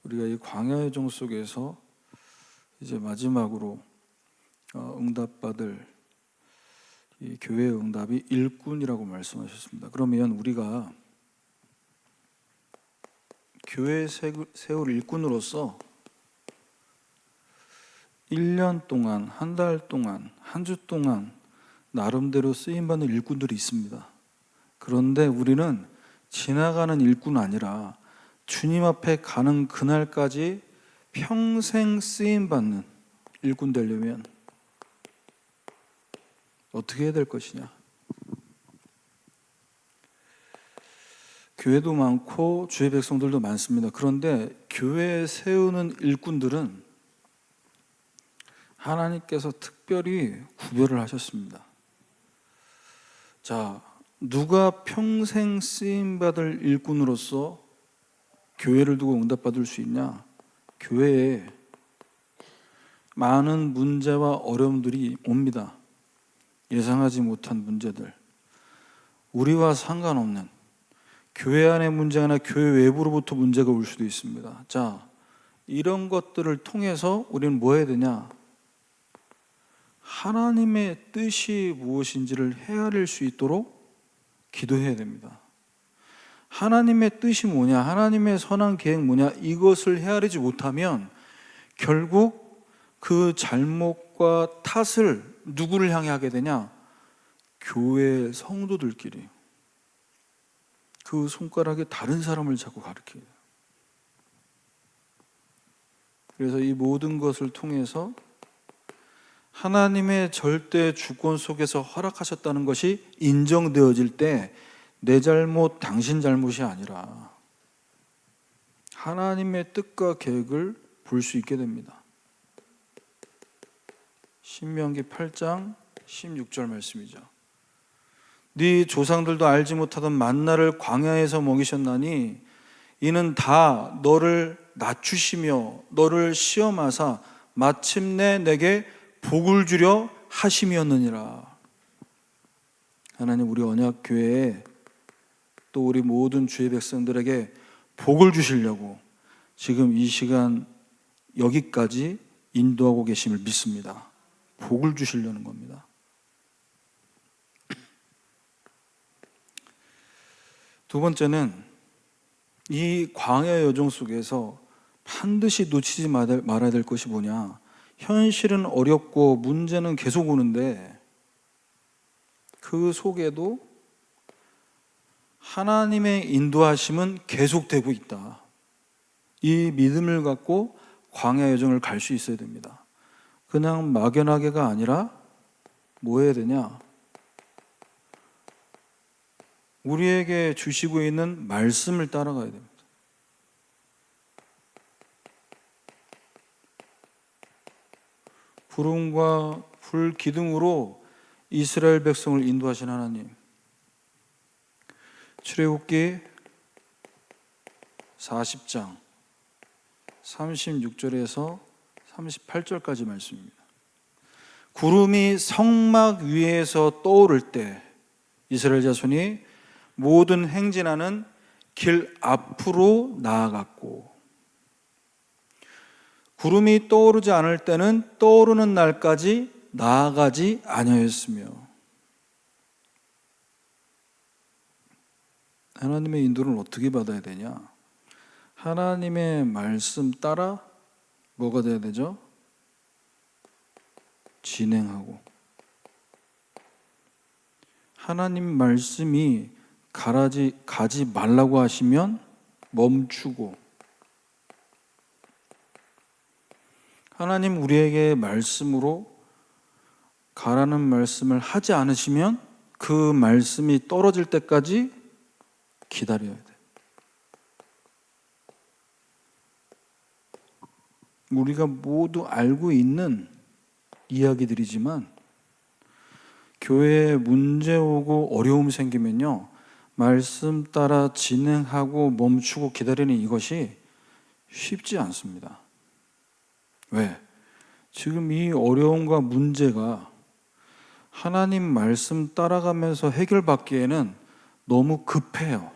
우리가 이 광야의 종 속에서 이제 마지막으로 응답받을 이 교회의 응답이 일꾼이라고 말씀하셨습니다. 그러면 우리가 교회 세울 일꾼으로서 1년 동안, 한 달 동안, 한 주 동안 나름대로 쓰임받는 일꾼들이 있습니다. 그런데 우리는 지나가는 일꾼 아니라 주님 앞에 가는 그날까지 평생 쓰임받는 일꾼 되려면 어떻게 해야 될 것이냐? 교회도 많고 주의 백성들도 많습니다. 그런데 교회에 세우는 일꾼들은 하나님께서 특별히 구별을 하셨습니다. 자, 누가 평생 쓰임받을 일꾼으로서 교회를 두고 응답받을 수 있냐? 교회에 많은 문제와 어려움들이 옵니다. 예상하지 못한 문제들, 우리와 상관없는 교회 안의 문제가 아니라 교회 외부로부터 문제가 올 수도 있습니다. 자, 이런 것들을 통해서 우리는 뭐 해야 되냐? 하나님의 뜻이 무엇인지를 헤아릴 수 있도록 기도해야 됩니다. 하나님의 뜻이 뭐냐, 하나님의 선한 계획 뭐냐, 이것을 헤아리지 못하면 결국 그 잘못과 탓을 누구를 향해 하게 되냐? 교회 성도들끼리 그 손가락에 다른 사람을 자꾸 가리켜요. 그래서 이 모든 것을 통해서 하나님의 절대 주권 속에서 허락하셨다는 것이 인정되어질 때 내 잘못, 당신 잘못이 아니라 하나님의 뜻과 계획을 볼 수 있게 됩니다. 신명기 8장 16절 말씀이죠. 네 조상들도 알지 못하던 만나를 광야에서 먹이셨나니 이는 다 너를 낮추시며 너를 시험하사 마침내 내게 복을 주려 하심이었느니라. 하나님, 우리 언약교회에 또 우리 모든 주의 백성들에게 복을 주시려고 지금 이 시간 여기까지 인도하고 계심을 믿습니다. 복을 주시려는 겁니다. 두 번째는 이 광야의 여정 속에서 반드시 놓치지 말아야 될 것이 뭐냐? 현실은 어렵고 문제는 계속 오는데 그 속에도 하나님의 인도하심은 계속되고 있다. 이 믿음을 갖고 광야 여정을 갈 수 있어야 됩니다. 그냥 막연하게가 아니라 뭐 해야 되냐? 우리에게 주시고 있는 말씀을 따라가야 됩니다. 구름과 불 기둥으로 이스라엘 백성을 인도하신 하나님. 출애굽기 40장 36절에서 38절까지 말씀입니다. 구름이 성막 위에서 떠오를 때 이스라엘 자손이 모든 행진하는 길 앞으로 나아갔고, 구름이 떠오르지 않을 때는 떠오르는 날까지 나아가지 아니하였으며. 하나님의 인도를 어떻게 받아야 되냐? 하나님의 말씀 따라 뭐가 돼야 되죠? 진행하고. 하나님 말씀이 가지 말라고 하시면 멈추고, 하나님 우리에게 말씀으로 가라는 말씀을 하지 않으시면 그 말씀이 떨어질 때까지 기다려야 돼. 우리가 모두 알고 있는 이야기들이지만 교회에 문제 오고 어려움 생기면요, 말씀 따라 진행하고 멈추고 기다리는 이것이 쉽지 않습니다. 왜? 지금 이 어려움과 문제가 하나님 말씀 따라가면서 해결받기에는 너무 급해요.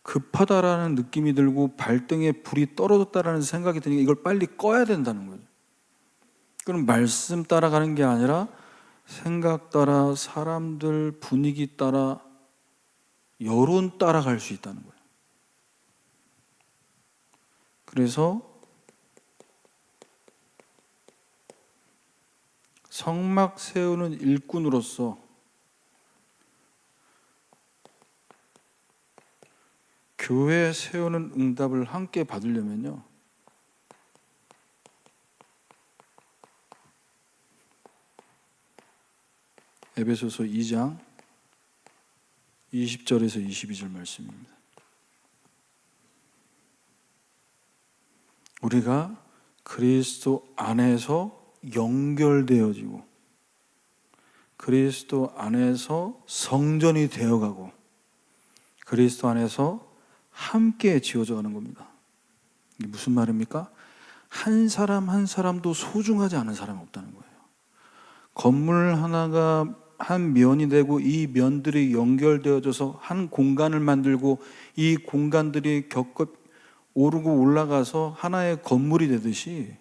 급하다라는 느낌이 들고 발등에 불이 떨어졌다라는 생각이 드니까 이걸 빨리 꺼야 된다는 거죠. 그럼 말씀 따라가는 게 아니라 생각 따라, 사람들 분위기 따라, 여론 따라갈 수 있다는 거예요. 그래서 성막 세우는 일꾼으로서 교회 세우는 응답을 함께 받으려면요, 에베소서 2장 20절에서 22절 말씀입니다. 우리가 그리스도 안에서 연결되어지고 그리스도 안에서 성전이 되어가고 그리스도 안에서 함께 지어져 가는 겁니다. 이게 무슨 말입니까? 한 사람 한 사람도 소중하지 않은 사람이 없다는 거예요. 건물 하나가 한 면이 되고 이 면들이 연결되어져서 한 공간을 만들고 이 공간들이 겹겹 오르고 올라가서 하나의 건물이 되듯이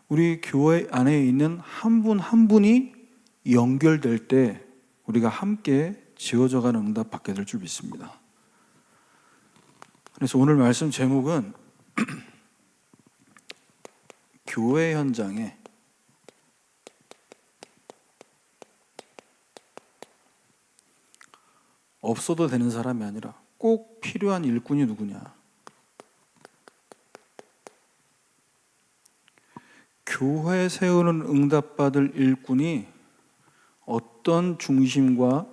우리 교회 안에 있는 한 분 한 분이 연결될 때 우리가 함께 지어져가는 응답 받게 될 줄 믿습니다. 그래서 오늘 말씀 제목은 교회 현장에 없어도 되는 사람이 아니라 꼭 필요한 일꾼이 누구냐? 교회 세우는 응답받을 일꾼이 어떤 중심과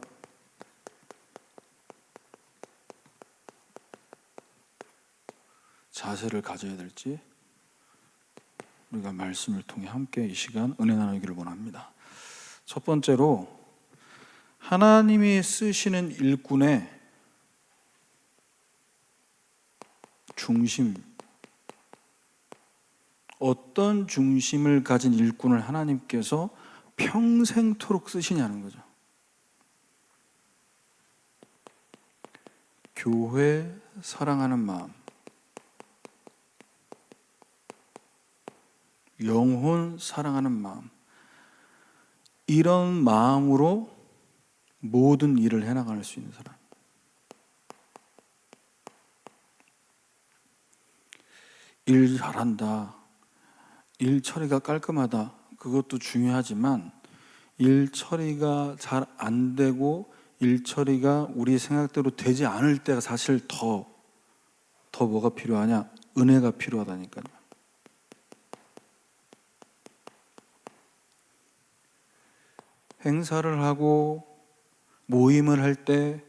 자세를 가져야 될지 우리가 말씀을 통해 함께 이 시간 은혜 나누기를 원합니다. 첫 번째로 하나님이 쓰시는 일꾼의 중심, 어떤 중심을 가진 일꾼을 하나님께서 평생토록 쓰시냐는 거죠. 교회 사랑하는 마음, 영혼 사랑하는 마음, 이런 마음으로 모든 일을 해나갈 수 있는 사람. 일 잘한다, 일 처리가 깔끔하다, 그것도 중요하지만 일 처리가 잘 안 되고 일 처리가 우리 생각대로 되지 않을 때가 사실 더 뭐가 필요하냐? 은혜가 필요하다니까요. 행사를 하고 모임을 할 때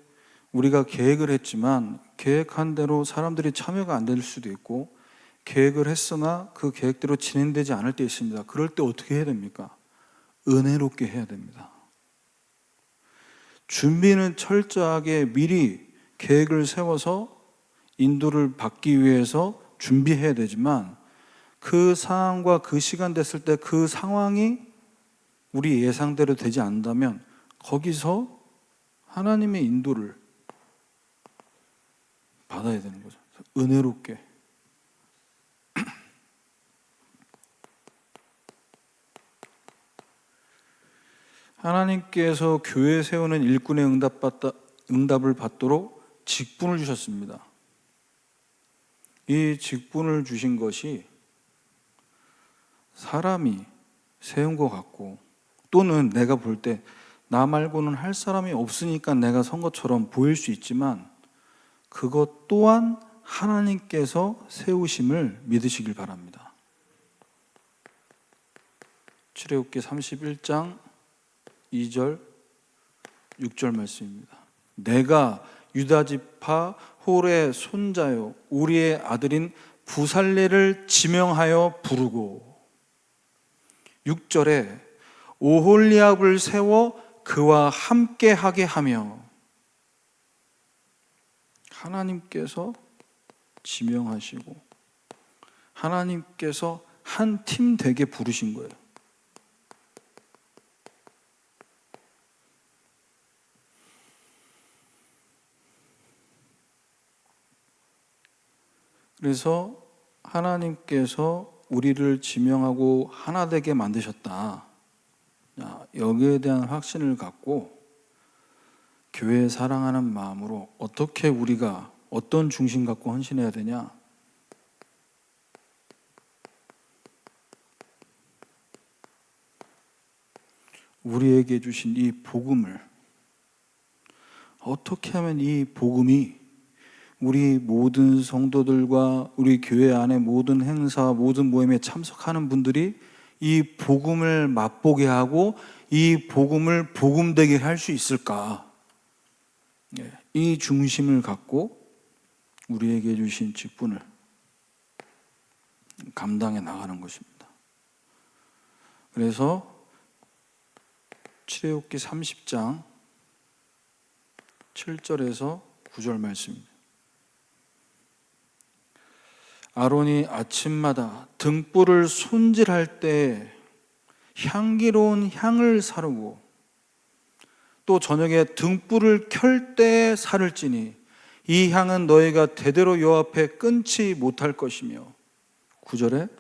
우리가 계획을 했지만 계획한 대로 사람들이 참여가 안 될 수도 있고 계획을 했으나 그 계획대로 진행되지 않을 때 있습니다. 그럴 때 어떻게 해야 됩니까? 은혜롭게 해야 됩니다. 준비는 철저하게 미리 계획을 세워서 인도를 받기 위해서 준비해야 되지만 그 상황과 그 시간 됐을 때 그 상황이 우리 예상대로 되지 않는다면 거기서 하나님의 인도를 받아야 되는 거죠. 은혜롭게. 하나님께서 교회 세우는 일꾼의 응답을 받도록 직분을 주셨습니다. 이 직분을 주신 것이 사람이 세운 것 같고 또는 내가 볼 때 나 말고는 할 사람이 없으니까 내가 선 것처럼 보일 수 있지만 그것 또한 하나님께서 세우심을 믿으시길 바랍니다. 출애굽기 31장 2절 6절 말씀입니다. 내가 유다 지파 홀의 손자요 우리의 아들인 부살레를 지명하여 부르고 6절에 오홀리압을 세워 그와 함께 하게 하며 하나님께서 지명하시고 하나님께서 한 팀 되게 부르신 거예요. 그래서 하나님께서 우리를 지명하고 하나 되게 만드셨다. 여기에 대한 확신을 갖고 교회 사랑하는 마음으로 어떻게 우리가 어떤 중심 갖고 헌신해야 되냐? 우리에게 주신 이 복음을 어떻게 하면 이 복음이 우리 모든 성도들과 우리 교회 안에 모든 행사, 모든 모임에 참석하는 분들이 이 복음을 맛보게 하고 이 복음을 복음되게 할 수 있을까? 이 중심을 갖고 우리에게 주신 직분을 감당해 나가는 것입니다. 그래서 출애굽기 30장 7절에서 9절 말씀입니다. 아론이 아침마다 등불을 손질할 때 향기로운 향을 사르고 또 저녁에 등불을 켤 때 사를지니 이 향은 너희가 대대로 여호와 앞에 끊지 못할 것이며 9절에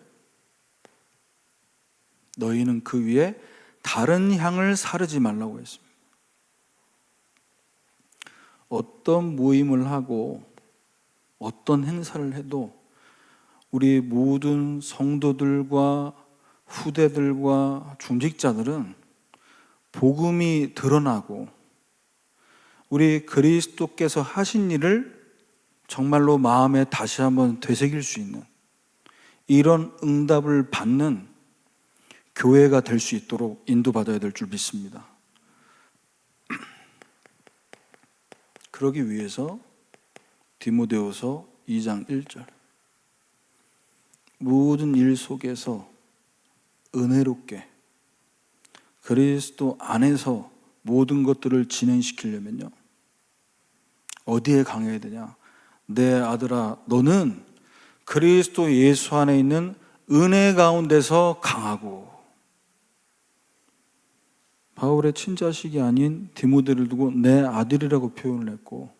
너희는 그 위에 다른 향을 사르지 말라고 했습니다. 어떤 모임을 하고 어떤 행사를 해도 우리 모든 성도들과 후대들과 중직자들은 복음이 드러나고 우리 그리스도께서 하신 일을 정말로 마음에 다시 한번 되새길 수 있는 이런 응답을 받는 교회가 될 수 있도록 인도받아야 될 줄 믿습니다. 그러기 위해서 디모데후서 2장 1절 모든 일 속에서 은혜롭게 그리스도 안에서 모든 것들을 진행시키려면요 어디에 강해야 되냐? 내 아들아 너는 그리스도 예수 안에 있는 은혜 가운데서 강하고 바울의 친자식이 아닌 디모데를 두고 내 아들이라고 표현을 했고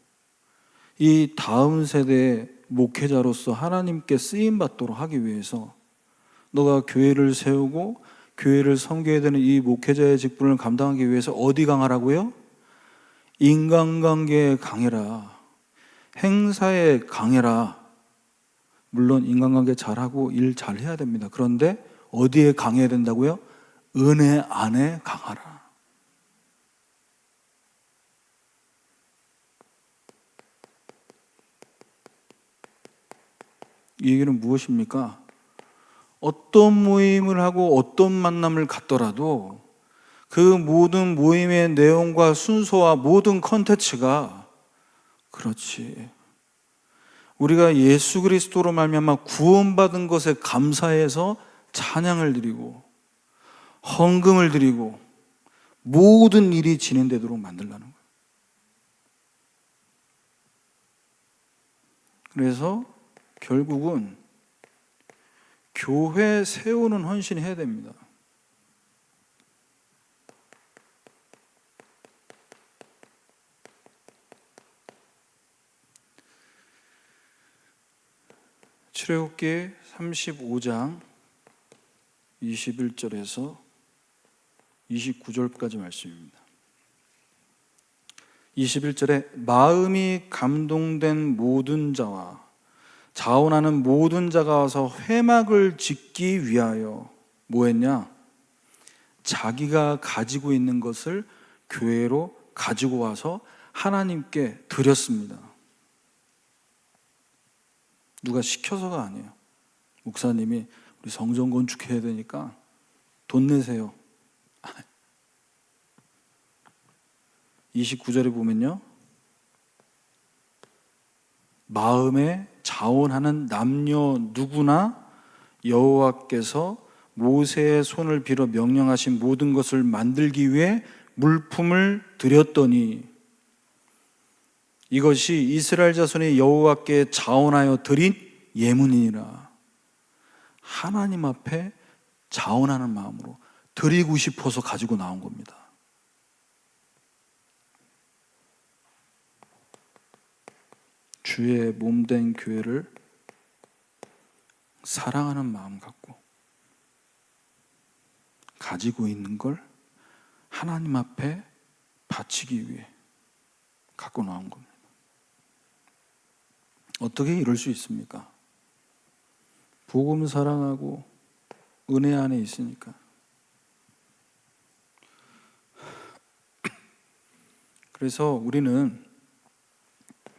이 다음 세대의 목회자로서 하나님께 쓰임받도록 하기 위해서 너가 교회를 세우고 교회를 섬겨야 되는 이 목회자의 직분을 감당하기 위해서 어디 강하라고요? 인간관계에 강해라. 행사에 강해라. 물론 인간관계 잘하고 일 잘해야 됩니다. 그런데 어디에 강해야 된다고요? 은혜 안에 강하라. 이 얘기는 무엇입니까? 어떤 모임을 하고 어떤 만남을 갖더라도 그 모든 모임의 내용과 순서와 모든 컨텐츠가 그렇지 우리가 예수 그리스도로 말미암아 구원받은 것에 감사해서 찬양을 드리고 헌금을 드리고 모든 일이 진행되도록 만들라는 거예요. 그래서 결국은 교회 세우는 헌신이 해야 됩니다. 출애굽기 35장 21절에서 29절까지 말씀입니다. 21절에 마음이 감동된 모든 자와 자원하는 모든 자가 와서 회막을 짓기 위하여 뭐 했냐? 자기가 가지고 있는 것을 교회로 가지고 와서 하나님께 드렸습니다. 누가 시켜서가 아니에요. 목사님이 우리 성전 건축해야 되니까 돈 내세요. 29절에 보면요. 마음에 자원하는 남녀 누구나 여호와께서 모세의 손을 빌어 명령하신 모든 것을 만들기 위해 물품을 드렸더니 이것이 이스라엘 자손이 여호와께 자원하여 드린 예물이니라. 하나님 앞에 자원하는 마음으로 드리고 싶어서 가지고 나온 겁니다. 주의 몸된 교회를 사랑하는 마음 갖고 가지고 있는 걸 하나님 앞에 바치기 위해 갖고 나온 겁니다. 어떻게 이럴 수 있습니까? 복음 사랑하고 은혜 안에 있으니까. 그래서 우리는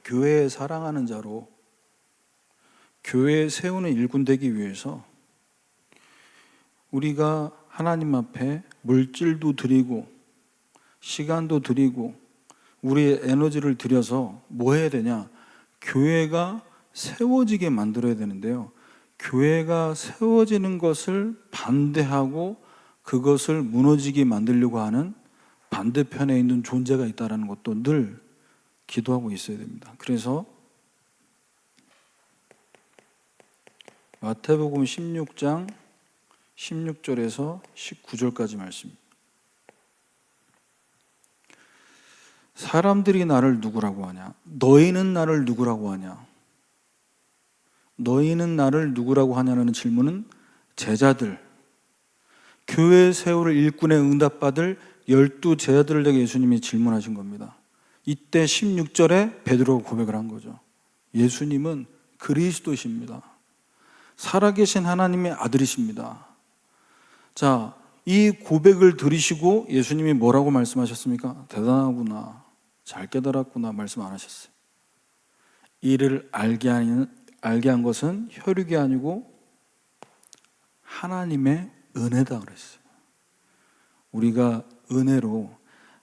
교회에 사랑하는 자로 교회에 세우는 일꾼 되기 위해서 우리가 하나님 앞에 물질도 드리고 시간도 드리고 우리의 에너지를 들여서 뭐 해야 되냐? 교회가 세워지게 만들어야 되는데요. 교회가 세워지는 것을 반대하고 그것을 무너지게 만들려고 하는 반대편에 있는 존재가 있다는 것도 늘 기도하고 있어야 됩니다. 그래서 마태복음 16장 16절에서 19절까지 말씀입니다. 사람들이 나를 누구라고 하냐? 너희는 나를 누구라고 하냐? 너희는 나를 누구라고 하냐는 질문은 제자들, 교회 세울 일꾼의 응답받을 12 제자들에게 예수님이 질문하신 겁니다. 이때 16절에 베드로가 고백을 한 거죠. 예수님은 그리스도십니다. 살아계신 하나님의 아들이십니다. 자, 이 고백을 들으시고 예수님이 뭐라고 말씀하셨습니까? 대단하구나, 잘 깨달았구나 말씀 안 하셨어요. 이를 알게 한 것은 혈육이 아니고 하나님의 은혜다 그랬어요. 우리가 은혜로,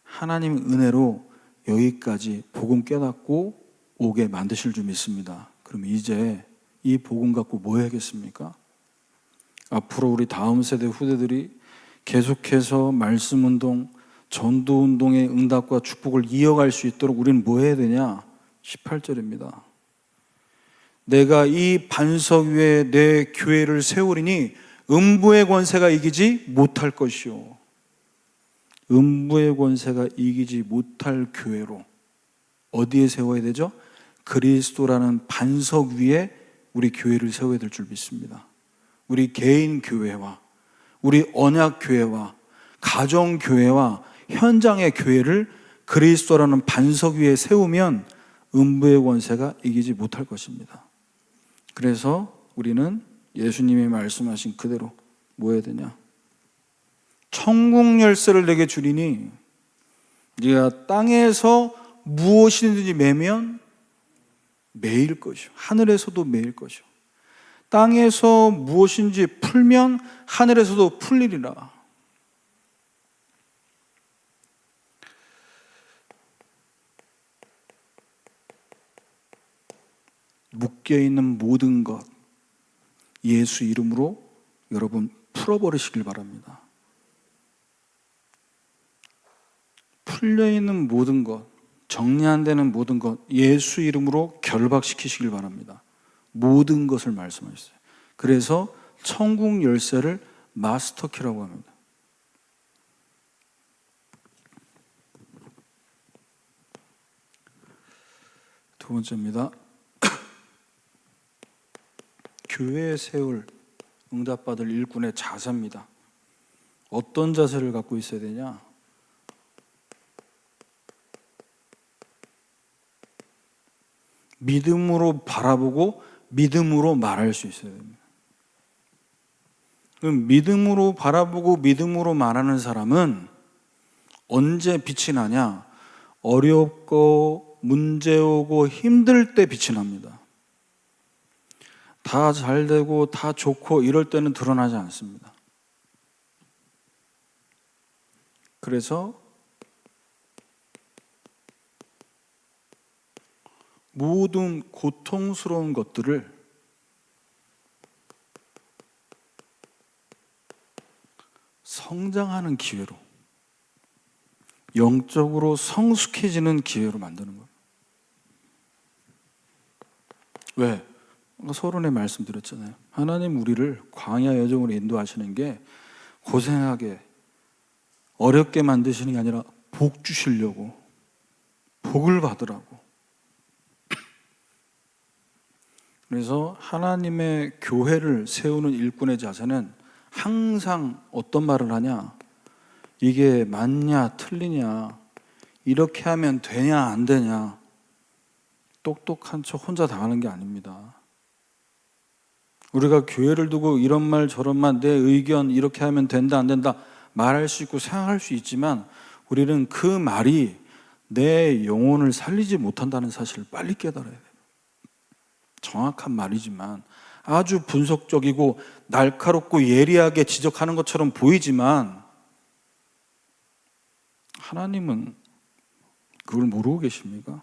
하나님 은혜로 여기까지 복음 깨닫고 오게 만드실 줄 믿습니다. 그럼 이제 이 복음 갖고 뭐 해야겠습니까? 앞으로 우리 다음 세대 후대들이 계속해서 말씀 운동, 전도 운동의 응답과 축복을 이어갈 수 있도록 우리는 뭐 해야 되냐? 18절입니다. 내가 이 반석 위에 내 교회를 세우리니 음부의 권세가 이기지 못할 것이요. 음부의 권세가 이기지 못할 교회로 어디에 세워야 되죠? 그리스도라는 반석 위에 우리 교회를 세워야 될 줄 믿습니다. 우리 개인 교회와 우리 언약 교회와 가정 교회와 현장의 교회를 그리스도라는 반석 위에 세우면 음부의 권세가 이기지 못할 것입니다. 그래서 우리는 예수님이 말씀하신 그대로 뭐 해야 되냐? 천국 열쇠를 내게 주리니 네가 땅에서 무엇이든지 매면 매일 것이요, 하늘에서도 매일 것이요, 땅에서 무엇인지 풀면 하늘에서도 풀리리라. 묶여있는 모든 것 예수 이름으로 여러분 풀어버리시길 바랍니다. 풀려있는 모든 것, 정리 안 되는 모든 것 예수 이름으로 결박시키시길 바랍니다. 모든 것을 말씀하셨어요. 그래서 천국 열쇠를 마스터키라고 합니다. 두 번째입니다. 교회에 세울 응답받을 일꾼의 자세입니다. 어떤 자세를 갖고 있어야 되냐? 믿음으로 바라보고 믿음으로 말할 수 있어야 됩니다. 그럼 믿음으로 바라보고 믿음으로 말하는 사람은 언제 빛이 나냐? 어렵고 문제 오고 힘들 때 빛이 납니다. 다 잘 되고 다 좋고 이럴 때는 드러나지 않습니다. 그래서 모든 고통스러운 것들을 성장하는 기회로, 영적으로 성숙해지는 기회로 만드는 거예요. 왜? 서론에 말씀드렸잖아요. 하나님 우리를 광야 여정으로 인도하시는 게 고생하게 어렵게 만드시는 게 아니라 복 주시려고, 복을 받으라고. 그래서 하나님의 교회를 세우는 일꾼의 자세는 항상 어떤 말을 하냐? 이게 맞냐, 틀리냐, 이렇게 하면 되냐, 안 되냐, 똑똑한 척 혼자 당하는 게 아닙니다. 우리가 교회를 두고 이런 말 저런 말, 내 의견 이렇게 하면 된다, 안 된다 말할 수 있고 생각할 수 있지만 우리는 그 말이 내 영혼을 살리지 못한다는 사실을 빨리 깨달아야 돼요. 정확한 말이지만, 아주 분석적이고 날카롭고 예리하게 지적하는 것처럼 보이지만 하나님은 그걸 모르고 계십니까?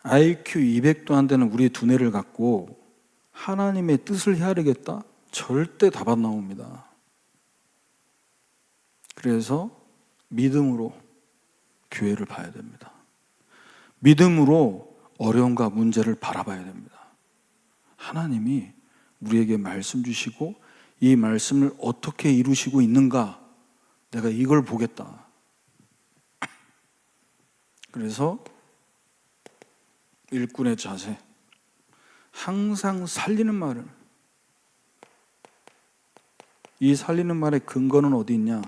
IQ 200도 안 되는 우리의 두뇌를 갖고 하나님의 뜻을 헤아리겠다? 절대 답 안 나옵니다. 그래서 믿음으로 교회를 봐야 됩니다. 믿음으로 어려움과 문제를 바라봐야 됩니다. 하나님이 우리에게 말씀 주시고 이 말씀을 어떻게 이루시고 있는가, 내가 이걸 보겠다. 그래서 일꾼의 자세, 항상 살리는 말을, 이 살리는 말의 근거는 어디 있냐?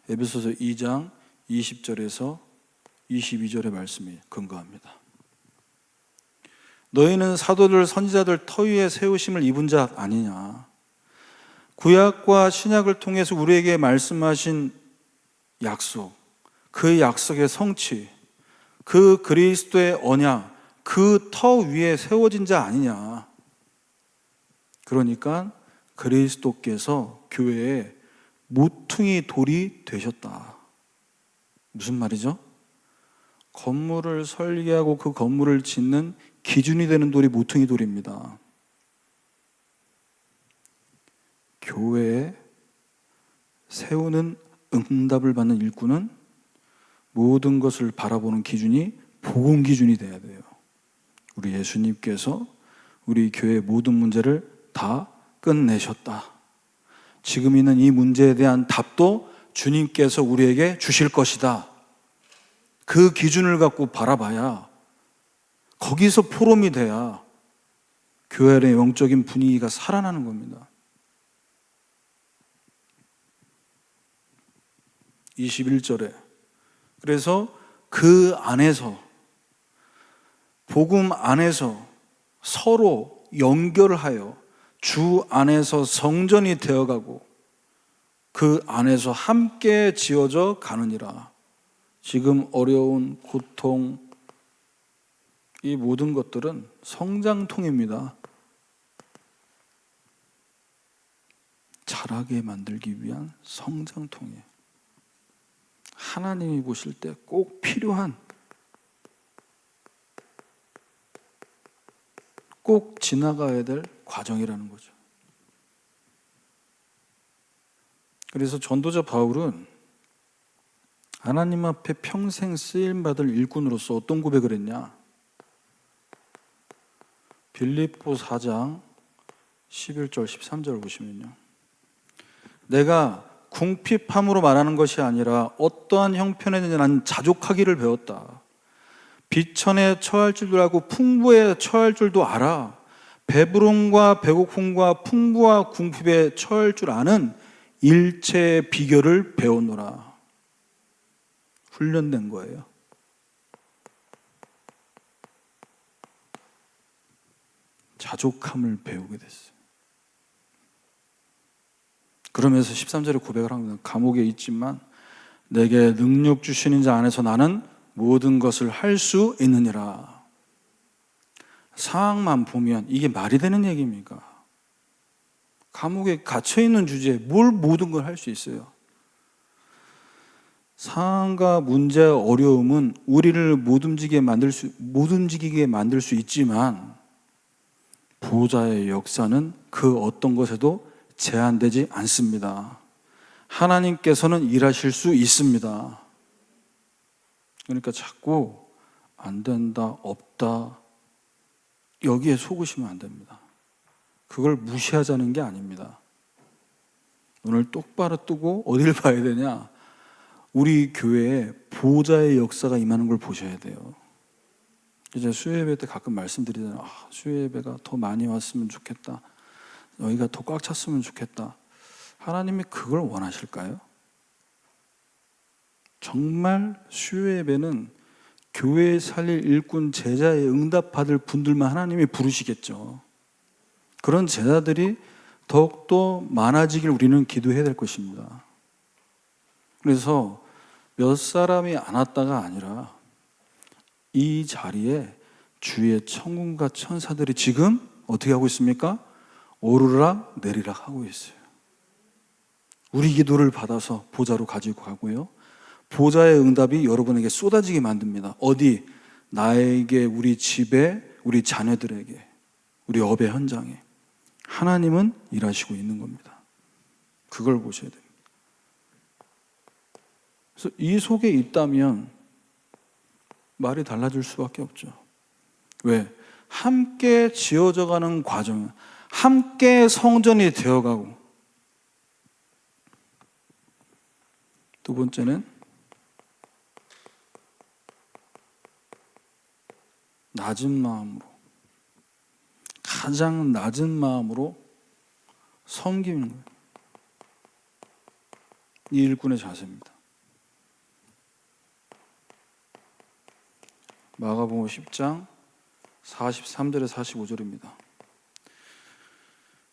에베소서 2장 20절에서 22절의 말씀이 근거합니다. 너희는 사도들 선지자들 터 위에 세우심을 입은 자 아니냐? 구약과 신약을 통해서 우리에게 말씀하신 약속, 그 약속의 성취, 그 그리스도의 언약, 그 터 위에 세워진 자 아니냐? 그러니까 그리스도께서 교회에 모퉁이 돌이 되셨다. 무슨 말이죠? 건물을 설계하고 그 건물을 짓는 기준이 되는 돌이 모퉁이 돌입니다. 교회에 세우는 응답을 받는 일꾼은 모든 것을 바라보는 기준이 복음 기준이 돼야 돼요. 우리 예수님께서 우리 교회의 모든 문제를 다 끝내셨다. 지금 있는 이 문제에 대한 답도 주님께서 우리에게 주실 것이다. 그 기준을 갖고 바라봐야, 거기서 포럼이 돼야 교회 안의 영적인 분위기가 살아나는 겁니다. 21절에 그래서 그 안에서, 복음 안에서 서로 연결하여 주 안에서 성전이 되어가고 그 안에서 함께 지어져 가느니라. 지금 어려운 고통, 이 모든 것들은 성장통입니다. 자라게 만들기 위한 성장통이에요. 하나님이 보실 때 꼭 필요한, 꼭 지나가야 될 과정이라는 거죠. 그래서 전도자 바울은 하나님 앞에 평생 쓰임받을 일꾼으로서 어떤 고백을 했냐? 빌립보 4장 11절 13절을 보시면요, 내가 궁핍함으로 말하는 것이 아니라 어떠한 형편에든지 난 자족하기를 배웠다. 비천에 처할 줄도 알고 풍부에 처할 줄도 알아. 배부름과 배고픔과 풍부와 궁핍에 처할 줄 아는 일체의 비결을 배웠노라. 훈련된 거예요. 자족함을 배우게 됐어요. 그러면서 13절에 고백을 합니다. 감옥에 있지만 내게 능력 주시는 자 안에서 나는 모든 것을 할 수 있느니라. 상황만 보면 이게 말이 되는 얘기입니까? 감옥에 갇혀있는 주제에 뭘 모든 걸 할 수 있어요? 상황과 문제, 어려움은 우리를 못 움직이게 만들 수 있지만 보호자의 역사는 그 어떤 것에도 제한되지 않습니다. 하나님께서는 일하실 수 있습니다. 그러니까 자꾸 안 된다, 없다, 여기에 속으시면 안 됩니다. 그걸 무시하자는 게 아닙니다. 눈을 똑바로 뜨고 어디를 봐야 되냐? 우리 교회에 보호자의 역사가 임하는 걸 보셔야 돼요. 이제 수요예배 때 가끔 말씀드리잖아요. 수요예배가 더 많이 왔으면 좋겠다. 여기가 더 꽉 찼으면 좋겠다. 하나님이 그걸 원하실까요? 정말 수요예배는 교회에 살릴 일꾼 제자에 응답받을 분들만 하나님이 부르시겠죠. 그런 제자들이 더욱더 많아지길 우리는 기도해야 될 것입니다. 그래서 몇 사람이 안 왔다가 아니라 이 자리에 주의 천군과 천사들이 지금 어떻게 하고 있습니까? 오르락 내리락 하고 있어요. 우리 기도를 받아서 보좌로 가지고 가고요. 보좌의 응답이 여러분에게 쏟아지게 만듭니다. 어디? 나에게, 우리 집에, 우리 자녀들에게, 우리 업의 현장에 하나님은 일하시고 있는 겁니다. 그걸 보셔야 됩니다. 그래서 이 속에 있다면 말이 달라질 수밖에 없죠. 왜? 함께 지어져가는 과정, 함께 성전이 되어가고, 두 번째는 낮은 마음으로, 가장 낮은 마음으로 섬기는 거예요. 이 일꾼의 자세입니다. 마가복음 10장 43절에 45절입니다.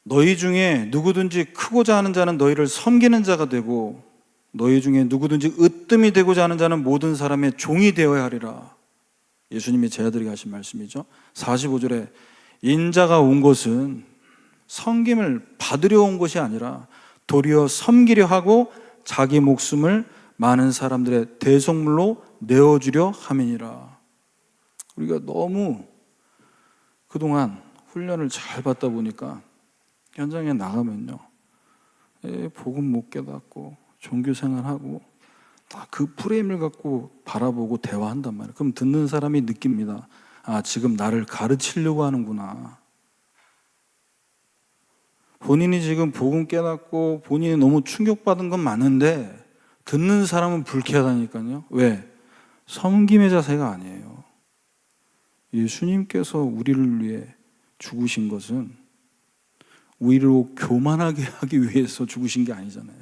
너희 중에 누구든지 크고자 하는 자는 너희를 섬기는 자가 되고, 너희 중에 누구든지 으뜸이 되고자 하는 자는 모든 사람의 종이 되어야 하리라. 예수님이 제자들에게 하신 말씀이죠. 45절에 인자가 온 것은 섬김을 받으려 온 것이 아니라 도리어 섬기려 하고 자기 목숨을 많은 사람들의 대속물로 내어주려 함이니라. 우리가 너무 그동안 훈련을 잘 받다 보니까 현장에 나가면요, 복음 못 깨닫고 종교생활하고 다 그 프레임을 갖고 바라보고 대화한단 말이에요. 그럼 듣는 사람이 느낍니다. 지금 나를 가르치려고 하는구나. 본인이 지금 복음 깨닫고 본인이 너무 충격받은 건 맞는데 듣는 사람은 불쾌하다니까요. 왜? 섬김의 자세가 아니에요. 예수님께서 우리를 위해 죽으신 것은 우리를 교만하게 하기 위해서 죽으신 게 아니잖아요.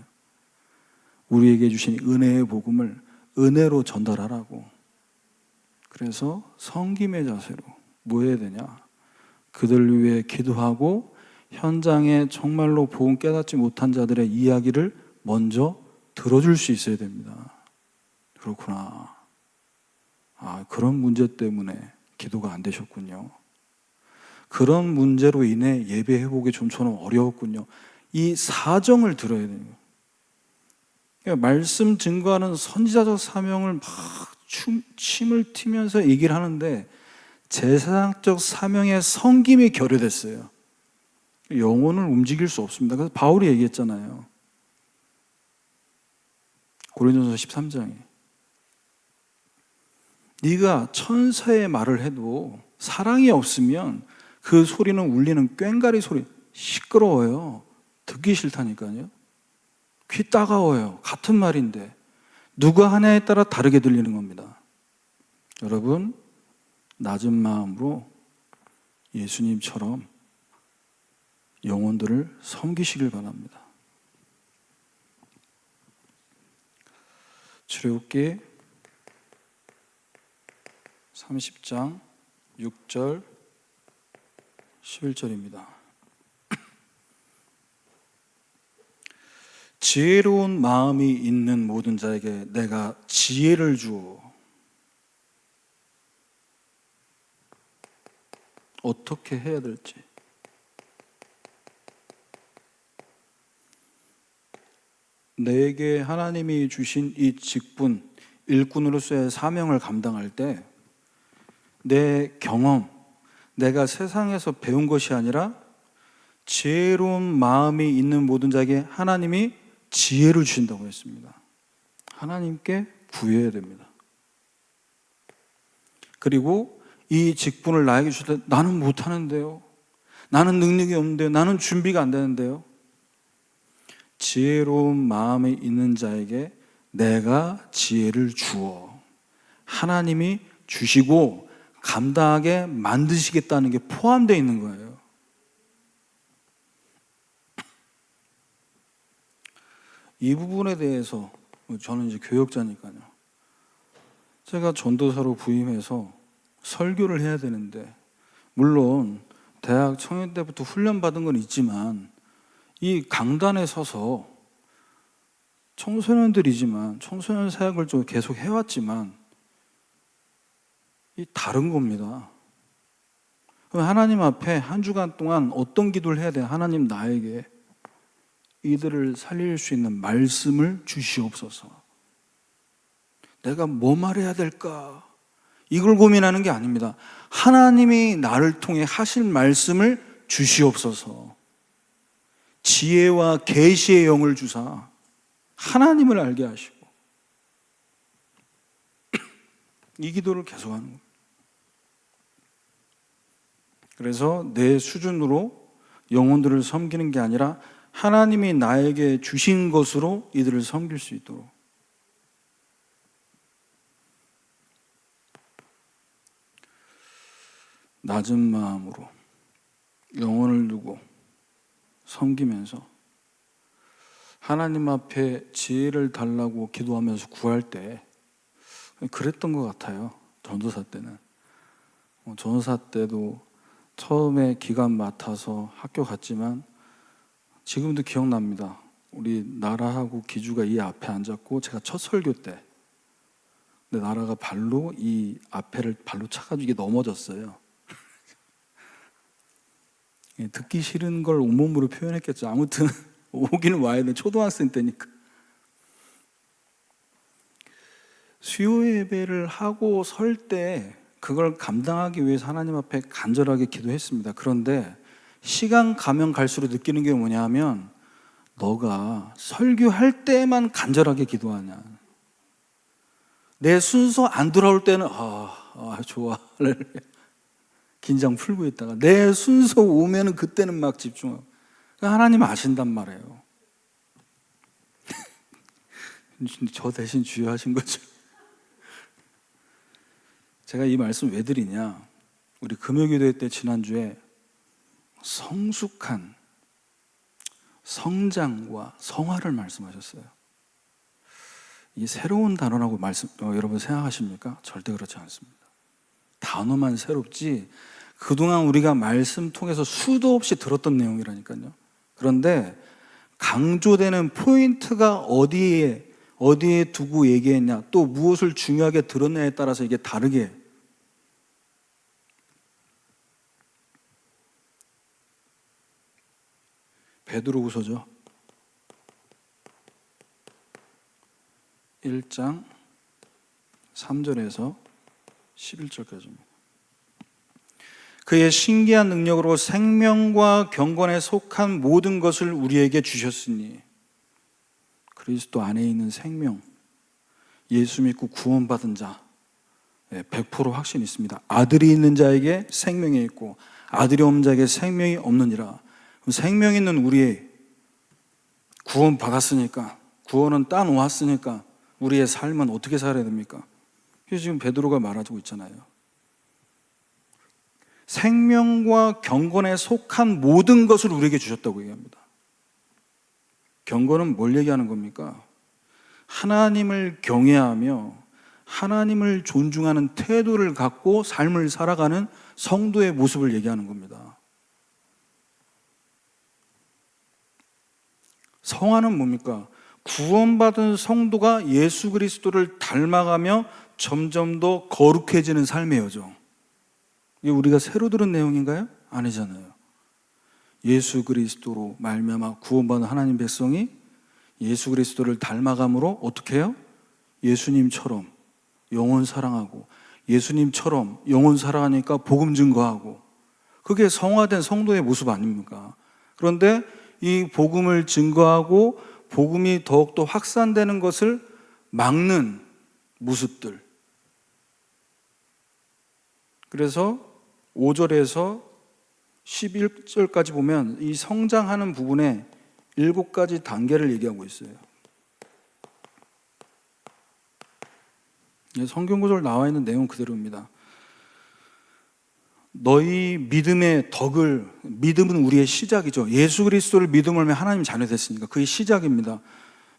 우리에게 주신 은혜의 복음을 은혜로 전달하라고. 그래서 섬김의 자세로 뭐 해야 되냐? 그들을 위해 기도하고 현장에 정말로 복음 깨닫지 못한 자들의 이야기를 먼저 들어줄 수 있어야 됩니다. 그렇구나. 그런 문제 때문에 기도가 안 되셨군요. 그런 문제로 인해 예배 회복이 좀처럼 어려웠군요. 이 사정을 들어야 돼요. 그러니까 말씀 증거하는 선지자적 사명을 막 침을 튀면서 얘기를 하는데 제사장적 사명의 섬김이 결여됐어요. 영혼을 움직일 수 없습니다. 그래서 바울이 얘기했잖아요. 고린도전서 13장에 네가 천사의 말을 해도 사랑이 없으면 그 소리는 울리는 꽹과리 소리, 시끄러워요. 듣기 싫다니까요. 귀 따가워요. 같은 말인데 누가 하냐에 따라 다르게 들리는 겁니다. 여러분, 낮은 마음으로 예수님처럼 영혼들을 섬기시길 바랍니다. 출애굽기 30장 6절 11절입니다. 지혜로운 마음이 있는 모든 자에게 내가 지혜를 주어. 어떻게 해야 될지. 내게 하나님이 주신 이 직분, 일꾼으로서의 사명을 감당할 때 내 경험, 내가 세상에서 배운 것이 아니라 지혜로운 마음이 있는 모든 자에게 하나님이 지혜를 주신다고 했습니다. 하나님께 구해야 됩니다. 그리고 이 직분을 나에게 주실 때 나는 못하는데요. 나는 능력이 없는데요. 나는 준비가 안 되는데요. 지혜로운 마음이 있는 자에게 내가 지혜를 주어. 하나님이 주시고 감당하게 만드시겠다는 게 포함되어 있는 거예요. 이 부분에 대해서 저는 이제 교역자니까요. 제가 전도사로 부임해서 설교를 해야 되는데, 물론 대학 청년 때부터 훈련받은 건 있지만 이 강단에 서서 청소년들이지만 청소년 사역을 좀 계속 해왔지만 이 다른 겁니다. 그럼 하나님 앞에 한 주간 동안 어떤 기도를 해야 돼요? 하나님, 나에게 이들을 살릴 수 있는 말씀을 주시옵소서. 내가 뭐 말해야 될까? 이걸 고민하는 게 아닙니다. 하나님이 나를 통해 하실 말씀을 주시옵소서. 지혜와 계시의 영을 주사 하나님을 알게 하시고, 이 기도를 계속하는 겁니다. 그래서 내 수준으로 영혼들을 섬기는 게 아니라 하나님이 나에게 주신 것으로 이들을 섬길 수 있도록. 낮은 마음으로 영혼을 두고 섬기면서 하나님 앞에 지혜를 달라고 기도하면서 구할 때 그랬던 것 같아요. 전도사 때는. 전도사 때도 처음에 기간 맡아서 학교 갔지만 지금도 기억납니다. 우리 나라하고 기주가 이 앞에 앉았고 제가 첫 설교 때 근데 나라가 발로 이 앞에를 발로 차가지고 이게 넘어졌어요. 듣기 싫은 걸 온몸으로 표현했겠죠. 아무튼 오기는 와야 돼. 초등학생 때니까. 수요 예배를 하고 설 때 그걸 감당하기 위해서 하나님 앞에 간절하게 기도했습니다. 그런데 시간 가면 갈수록 느끼는 게 뭐냐면, 너가 설교할 때만 간절하게 기도하냐. 내 순서 안 돌아올 때는 좋아 긴장 풀고 있다가 내 순서 오면은 그때는 막 집중하고. 하나님 아신단 말이에요. 저 대신 주의하신 거죠. 제가 이 말씀 왜 드리냐, 우리 금요기도회 때 지난주에 성숙한 성장과 성화를 말씀하셨어요. 이게 새로운 단어라고 여러분 생각하십니까? 절대 그렇지 않습니다. 단어만 새롭지 그동안 우리가 말씀 통해서 수도 없이 들었던 내용이라니까요. 그런데 강조되는 포인트가 어디에 두고 얘기했냐, 또 무엇을 중요하게 들었냐에 따라서 이게 다르게. 베드로후서죠. 1장 3절에서 11절까지입니다. 그의 신기한 능력으로 생명과 경건에 속한 모든 것을 우리에게 주셨으니, 그리스도 안에 있는 생명, 예수 믿고 구원받은 자 100% 확신이 있습니다. 아들이 있는 자에게 생명이 있고 아들이 없는 자에게 생명이 없느니라. 생명 있는 우리의 구원받았으니까, 구원은 따놓았으니까 우리의 삶은 어떻게 살아야 됩니까? 그래서 지금 베드로가 말하고 있잖아요. 생명과 경건에 속한 모든 것을 우리에게 주셨다고 얘기합니다. 경건은 뭘 얘기하는 겁니까? 하나님을 경외하며 하나님을 존중하는 태도를 갖고 삶을 살아가는 성도의 모습을 얘기하는 겁니다. 성화는 뭡니까? 구원받은 성도가 예수 그리스도를 닮아가며 점점 더 거룩해지는 삶의 여정. 이게 우리가 새로 들은 내용인가요? 아니잖아요. 예수 그리스도로 말미암아 구원받은 하나님 백성이 예수 그리스도를 닮아감으로 어떻게 해요? 예수님처럼 영혼 사랑하고, 예수님처럼 영혼 사랑하니까 복음 증거하고, 그게 성화된 성도의 모습 아닙니까? 그런데 이 복음을 증거하고 복음이 더욱더 확산되는 것을 막는 모습들. 그래서 5절에서 11절까지 보면 이 성장하는 부분에 7가지 단계를 얘기하고 있어요. 성경 구절 나와 있는 내용 그대로입니다. 너희 믿음의 덕을, 믿음은 우리의 시작이죠. 예수 그리스도를 믿음을 하면 하나님 자녀 됐으니까 그게 시작입니다.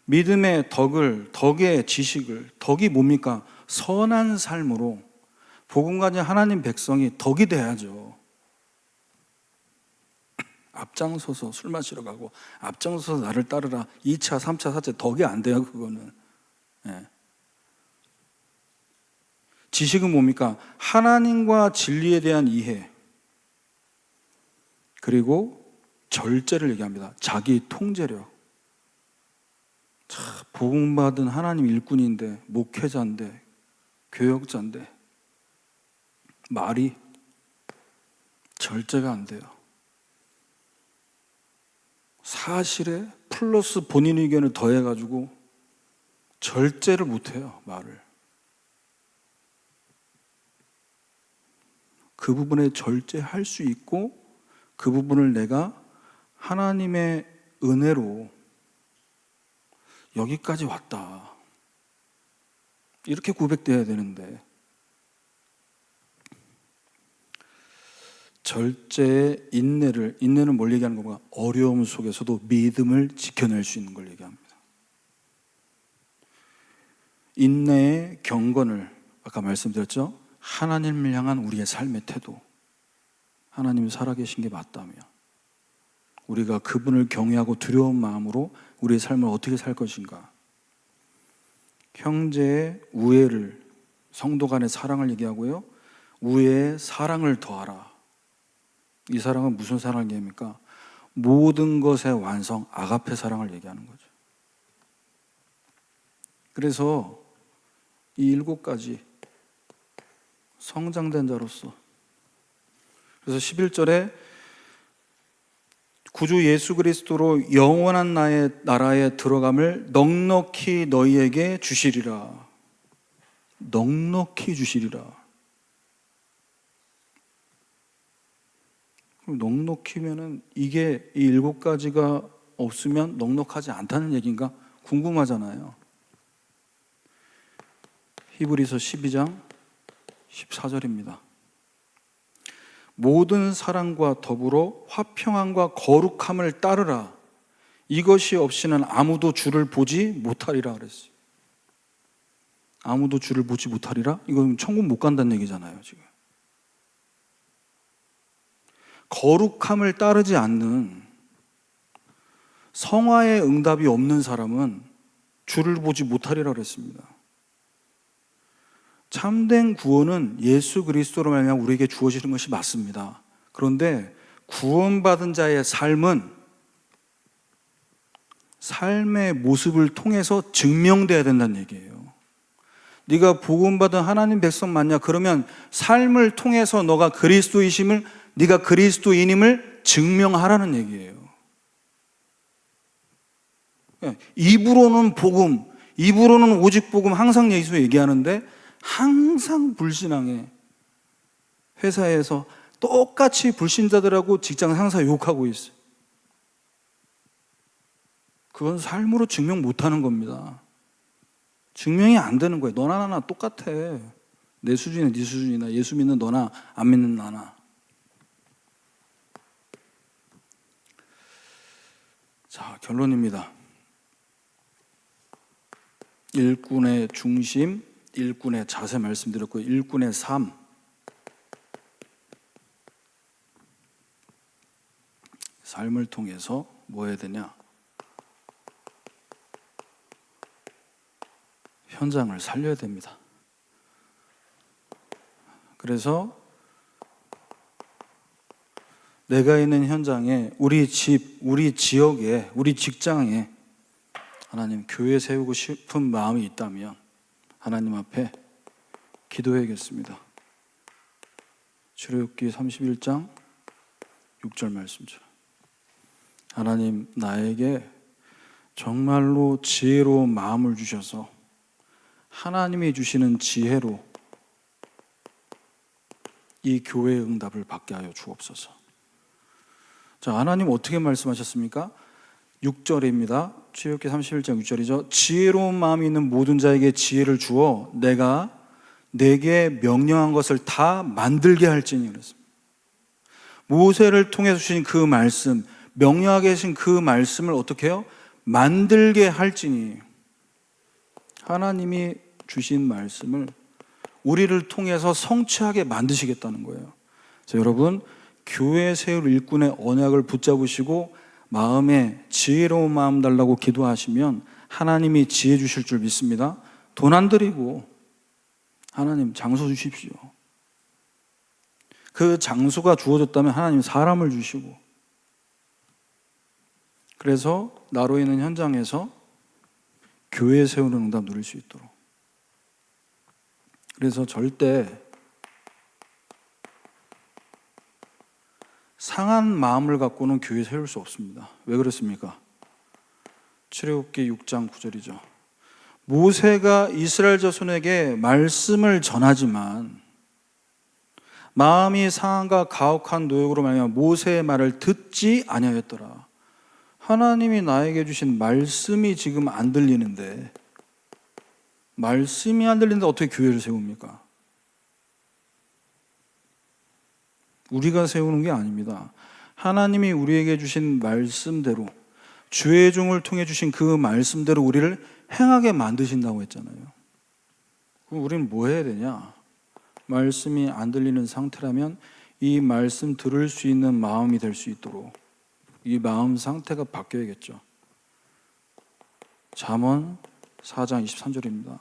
믿음의 덕을, 덕의 지식을, 덕이 뭡니까? 선한 삶으로 복음 가진 하나님 백성이 덕이 돼야죠. 앞장서서 술 마시러 가고 앞장서서 나를 따르라 2차, 3차, 4차 덕이 안 돼요. 그거는. 예. 지식은 뭡니까? 하나님과 진리에 대한 이해, 그리고 절제를 얘기합니다. 자기 통제력. 복음받은 하나님 일꾼인데, 목회자인데, 교역자인데 말이 절제가 안 돼요. 사실에 플러스 본인 의견을 더해가지고 절제를 못해요. 말을. 그 부분에 절제할 수 있고 그 부분을 내가 하나님의 은혜로 여기까지 왔다, 이렇게 고백돼야 되는데, 절제의 인내는 뭘 얘기하는 건가? 어려움 속에서도 믿음을 지켜낼 수 있는 걸 얘기합니다. 인내의 경건을 아까 말씀드렸죠. 하나님을 향한 우리의 삶의 태도, 하나님이 살아계신 게 맞다며 우리가 그분을 경외하고 두려운 마음으로 우리의 삶을 어떻게 살 것인가. 형제의 우애를, 성도 간의 사랑을 얘기하고요, 우애의 사랑을 더하라. 이 사랑은 무슨 사랑을 얘기합니까? 모든 것의 완성, 아가페 사랑을 얘기하는 거죠. 그래서 이 7가지 성장된 자로서, 그래서 11절에 구주 예수 그리스도로 영원한 나의 나라에 들어감을 넉넉히 너희에게 주시리라. 넉넉히 주시리라. 그럼 넉넉히면은 이게 이 7가지가 없으면 넉넉하지 않다는 얘기인가? 궁금하잖아요. 히브리서 12장 14절입니다. 모든 사랑과 더불어 화평함과 거룩함을 따르라. 이것이 없이는 아무도 주를 보지 못하리라 그랬어요. 아무도 주를 보지 못하리라? 이건 천국 못 간다는 얘기잖아요, 지금. 거룩함을 따르지 않는, 성화의 응답이 없는 사람은 주를 보지 못하리라 그랬습니다. 참된 구원은 예수 그리스도로 말미암아 우리에게 주어지는 것이 맞습니다. 그런데 구원받은 자의 삶은 삶의 모습을 통해서 증명돼야 된다는 얘기예요. 네가 복음받은 하나님 백성 맞냐? 그러면 삶을 통해서 너가 그리스도이심을, 네가 그리스도인임을 증명하라는 얘기예요. 입으로는 복음, 입으로는 오직 복음 항상 예수 얘기하는데 항상 불신앙해. 회사에서 똑같이 불신자들하고 직장 상사 욕하고 있어요. 그건 삶으로 증명 못하는 겁니다. 증명이 안 되는 거예요. 너나 나나 똑같아. 내 수준이나 네 수준이나, 예수 믿는 너나 안 믿는 나나. 자, 결론입니다. 일꾼의 중심, 일꾼의 자세 말씀드렸고, 일꾼의 삶. 삶을 통해서 뭐 해야 되냐? 현장을 살려야 됩니다. 그래서 내가 있는 현장에, 우리 집, 우리 지역에, 우리 직장에 하나님 교회 세우고 싶은 마음이 있다면 하나님 앞에 기도해야겠습니다. 출애굽기 31장 6절 말씀처럼 하나님, 나에게 정말로 지혜로운 마음을 주셔서 하나님이 주시는 지혜로 이 교회의 응답을 받게 하여 주옵소서. 자, 하나님 어떻게 말씀하셨습니까? 6절입니다. 출애굽기 31장 6절이죠. 지혜로운 마음이 있는 모든 자에게 지혜를 주어 내가 내게 명령한 것을 다 만들게 할지니 그랬습니다. 모세를 통해 주신 그 말씀, 명령하게 하신 그 말씀을 어떻게 해요? 만들게 할지니. 하나님이 주신 말씀을 우리를 통해서 성취하게 만드시겠다는 거예요. 자, 여러분, 교회 세울 일꾼의 언약을 붙잡으시고 마음에 지혜로운 마음 달라고 기도하시면 하나님이 지혜 주실 줄 믿습니다. 돈 안 드리고 하나님 장소 주십시오. 그 장소가 주어졌다면 하나님 사람을 주시고, 그래서 나로 있는 현장에서 교회 세우는 응답 누릴 수 있도록. 그래서 절대 상한 마음을 갖고는 교회 세울 수 없습니다. 왜 그렇습니까? 출애굽기 6장 9절이죠. 모세가 이스라엘 자손에게 말씀을 전하지만 마음이 상함과 가혹한 노역으로 말미암아 모세의 말을 듣지 아니하였더라. 하나님이 나에게 주신 말씀이 지금 안 들리는데, 말씀이 안 들리는데 어떻게 교회를 세웁니까? 우리가 세우는 게 아닙니다. 하나님이 우리에게 주신 말씀대로, 주의 종을 통해 주신 그 말씀대로 우리를 행하게 만드신다고 했잖아요. 그럼 우리는 뭐 해야 되냐? 말씀이 안 들리는 상태라면 이 말씀 들을 수 있는 마음이 될 수 있도록 이 마음 상태가 바뀌어야겠죠. 잠언 4장 23절입니다.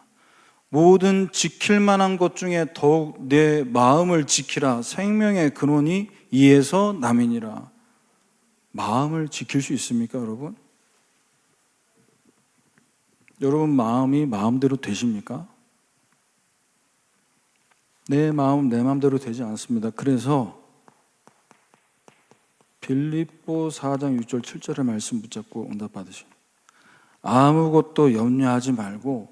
모든 지킬 만한 것 중에 더욱 내 마음을 지키라. 생명의 근원이 이에서 남이니라. 마음을 지킬 수 있습니까, 여러분? 여러분 마음이 마음대로 되십니까? 내 마음 내 마음대로 되지 않습니다. 그래서 빌립보 4장 6절 7절의 말씀 붙잡고 응답 받으시오. 아무것도 염려하지 말고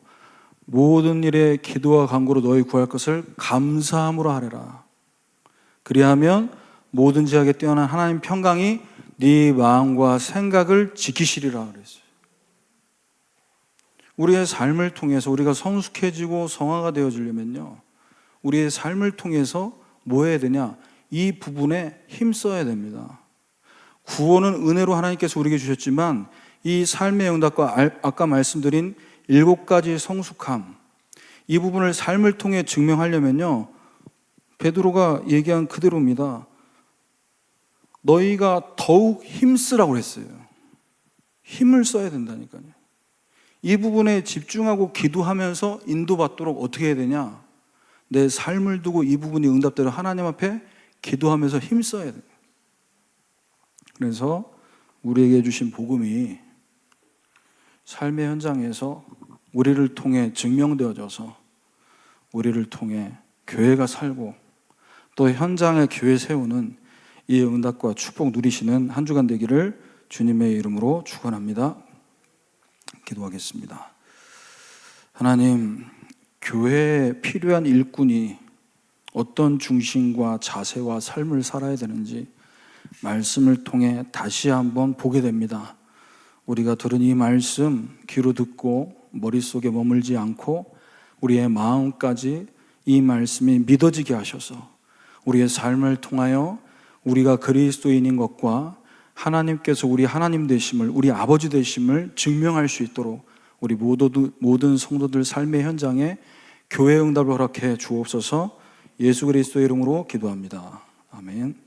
모든 일에 기도와 간구로 너희 구할 것을 감사함으로 하래라. 그리하면 모든 지각에 뛰어난 하나님 평강이 네 마음과 생각을 지키시리라 그랬어요. 우리의 삶을 통해서 우리가 성숙해지고 성화가 되어지려면요, 우리의 삶을 통해서 뭐 해야 되냐? 이 부분에 힘써야 됩니다. 구원은 은혜로 하나님께서 우리에게 주셨지만 이 삶의 응답과 아까 말씀드린 7가지 성숙함, 이 부분을 삶을 통해 증명하려면요, 베드로가 얘기한 그대로입니다. 너희가 더욱 힘쓰라고 했어요. 힘을 써야 된다니까요. 이 부분에 집중하고 기도하면서 인도받도록 어떻게 해야 되냐? 내 삶을 두고 이 부분이 응답대로 하나님 앞에 기도하면서 힘써야 돼요. 그래서 우리에게 주신 복음이 삶의 현장에서 우리를 통해 증명되어져서 우리를 통해 교회가 살고 또 현장에 교회 세우는 이 응답과 축복 누리시는 한 주간 되기를 주님의 이름으로 축원합니다. 기도하겠습니다. 하나님, 교회에 필요한 일꾼이 어떤 중심과 자세와 삶을 살아야 되는지 말씀을 통해 다시 한번 보게 됩니다. 우리가 들은 이 말씀 귀로 듣고 머릿속에 머물지 않고 우리의 마음까지 이 말씀이 믿어지게 하셔서 우리의 삶을 통하여 우리가 그리스도인인 것과 하나님께서 우리 하나님 되심을, 우리 아버지 되심을 증명할 수 있도록 우리 모든 성도들 삶의 현장에 교회 응답을 허락해 주옵소서. 예수 그리스도의 이름으로 기도합니다. 아멘.